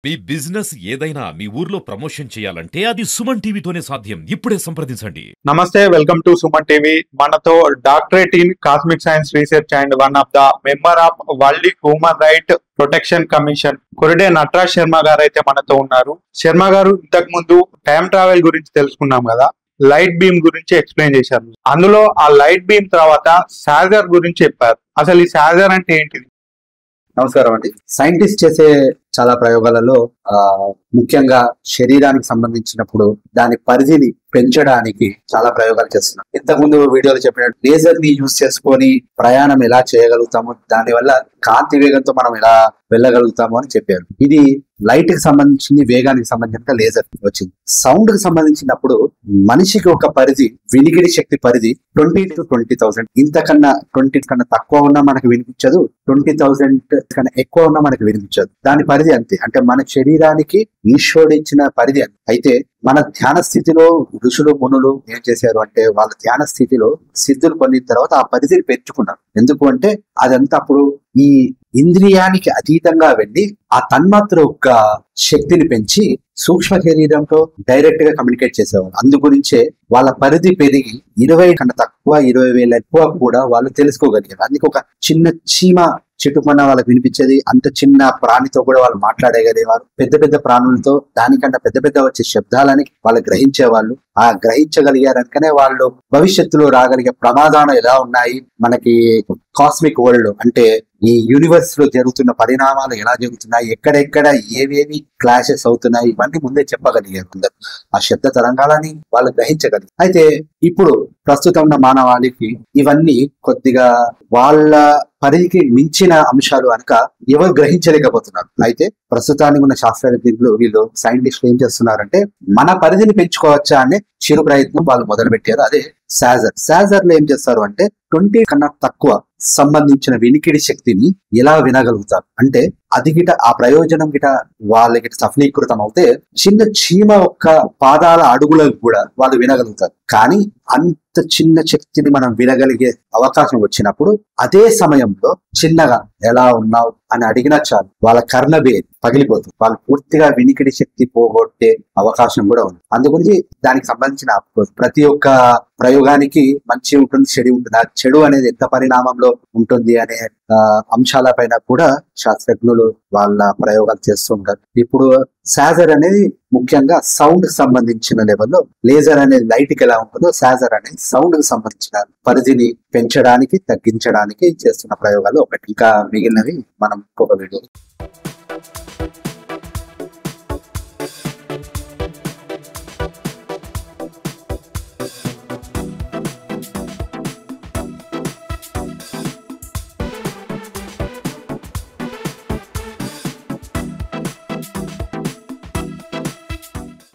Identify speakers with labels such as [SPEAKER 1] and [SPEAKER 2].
[SPEAKER 1] మీ business ఏదైనా మీ ఊర్లో promotion చేయాలంటే అది సుమన్ టీవీతోనే సాధ్యం. ఇప్పుడే సంప్రదించండి.
[SPEAKER 2] నమస్తే, వెల్కమ్ టు సుమన్ టీవీ. మనతో doctorate in cosmic science research and one of the member of world human right protection commission Koride Nataraj Sharma గారు అయితే మనతో ఉన్నారు. శర్మ గారు ఇంతకు ముందు టైం ట్రావెల్ గురించి తెలుసుకున్నాం కదా, లైట్ బీమ్ గురించి ఎక్స్ప్లెయిన్ చేశారు. అందులో ఆ లైట్ బీమ్ తర్వాత సాగర్ గురించి చెప్పారు. అసలు ఈ సాగర్ అంటే ఏంటిది?
[SPEAKER 3] నమస్కారం అండి. సైంటిస్ట్ చేసే చాలా ప్రయోగాలలో ముఖ్యంగా శరీరానికి సంబంధించినప్పుడు దాని పరిధిని పెంచడానికి చాలా ప్రయోగాలు చేస్తున్నాం. ఇంతకుముందు వీడియోలో చెప్పినట్టు లేజర్ ని యూజ్ చేసుకొని ప్రయాణం ఎలా చేయగలుగుతాము, దాని వల్ల కాంతి వేగంతో మనం ఎలా వెళ్ళగలుగుతాము అని చెప్పారు. ఇది లైట్ కి సంబంధించింది, వేగానికి సంబంధించిన లేజర్ వచ్చింది. సౌండ్ కి సంబంధించినప్పుడు మనిషికి ఒక పరిధి, వినికిడి శక్తి పరిధి 20 to 20,000. ఇంతకన్నా 20 కన్నా తక్కువ ఉన్నా మనకు వినిపించదు, 20,000 కన్నా ఎక్కువ ఉన్నా మనకు వినిపించదు. దాని పరిధి అంతే. అంటే మన శరీరానికి ఈశ్వరుడు ఇచ్చిన పరిధి అంతే. అయితే మన ధ్యాన స్థితిలో ఋషులు మునులు ఏం చేశారు అంటే, వాళ్ళ ధ్యాన స్థితిలో సిద్ధులు పొందిన తర్వాత ఆ పరిధిని పెంచుకున్నారు. ఎందుకు అంటే అదంతా అప్పుడు ఈ ఇంద్రియానికి అతీతంగా వెళ్ళి ఆ తన్మాత్ర యొక్క శక్తిని పెంచి సూక్ష్మ శరీరంతో డైరెక్ట్ గా కమ్యూనికేట్ చేసేవాళ్ళు. అందుగురించే వాళ్ళ పరిధి పెరిగి 20 కన్నా తక్కువ, 20,000 ఎక్కువ కూడా వాళ్ళు తెలుసుకోగలిగారు. అందుకే ఒక చిన్న చీమ చిటుకున్న వాళ్ళకి వినిపించేది, అంత చిన్న ప్రాణితో కూడా వాళ్ళు మాట్లాడగలిగేవారు. పెద్ద పెద్ద ప్రాణులతో దానికన్నా పెద్ద పెద్ద వచ్చే శబ్దాలని వాళ్ళు గ్రహించేవాళ్ళు. ఆ గ్రహించగలిగారనుకనే వాళ్ళు భవిష్యత్తులో రాగలిగే ప్రమాదాలు ఎలా ఉన్నాయి, మనకి కాస్మిక్ వరల్డ్ అంటే ఈ యూనివర్స్ లో జరుగుతున్న పరిణామాలు ఎలా జరుగుతున్నాయి, ఎక్కడెక్కడ ఏవేవి క్లాషెస్ అవుతున్నాయి, ఇవన్నీ ముందే చెప్పగలిగారు అందరు. ఆ శబ్ద తరంగాలని వాళ్ళు గ్రహించగలిగారు. అయితే ఇప్పుడు ప్రస్తుతం ఉన్న మానవాళికి ఇవన్నీ కొద్దిగా వాళ్ళ పరిధికి మించిన అంశాలు కనుక ఎవరు గ్రహించలేకపోతున్నారు. అయితే ప్రస్తుతానికి ఉన్న శాస్త్రవేత్తలు వీళ్ళు సైంటిస్టులు ఏం చేస్తున్నారంటే, మన పరిధిని పెంచుకోవచ్చా అనే చిరు ప్రయత్నం వాళ్ళు మొదలు పెట్టారు. అదే సాజర్ లో ఏం చేస్తారు అంటే 20 కన్నా తక్కువ సంబంధించిన వినికిడి శక్తిని ఎలా వినగలుగుతారు అంటే, అది గిట ఆ ప్రయోజనం గిట వాళ్ళకి సఫలీకృతం అవుతే చిన్న చీమ యొక్క పాదాల అడుగులకు కూడా వాళ్ళు వినగలుగుతారు. కానీ అంత చిన్న శక్తిని మనం వినగలిగే అవకాశం వచ్చినప్పుడు అదే సమయంలో చిన్నగా ఎలా ఉన్నావు అని అడిగినా చాలు, వాళ్ళ కర్ణబే పగిలిపోతుంది. వాళ్ళు పూర్తిగా వినికిడి శక్తి పోగొట్టే అవకాశం కూడా ఉంది. అందుగురించి దానికి సంబంధించిన ప్రతి ఒక్క ప్రయోగానికి మంచి ఉంటుంది, చెడు ఉంటుంది. ఆ చెడు అనేది ఎంత పరిణామంలో ఉంటుంది అనే అంశాల పైన కూడా శాస్త్రజ్ఞులు వాళ్ళ ప్రయోగాలు చేస్తూ ఉంటారు. ఇప్పుడు సాజర్ అనేది ముఖ్యంగా సౌండ్ కి సంబంధించిన లెవెల్లో, లేజర్ అనేది లైట్ కి ఎలా ఉంటుందో సాజర్ అనేది సౌండ్ కి సంబంధించిన పరిధిని పెంచడానికి, తగ్గించడానికి చేస్తున్న ప్రయోగాలు ఒకటి. ఇంకా మిగిలినవి మనం ఇంకొక వీడియో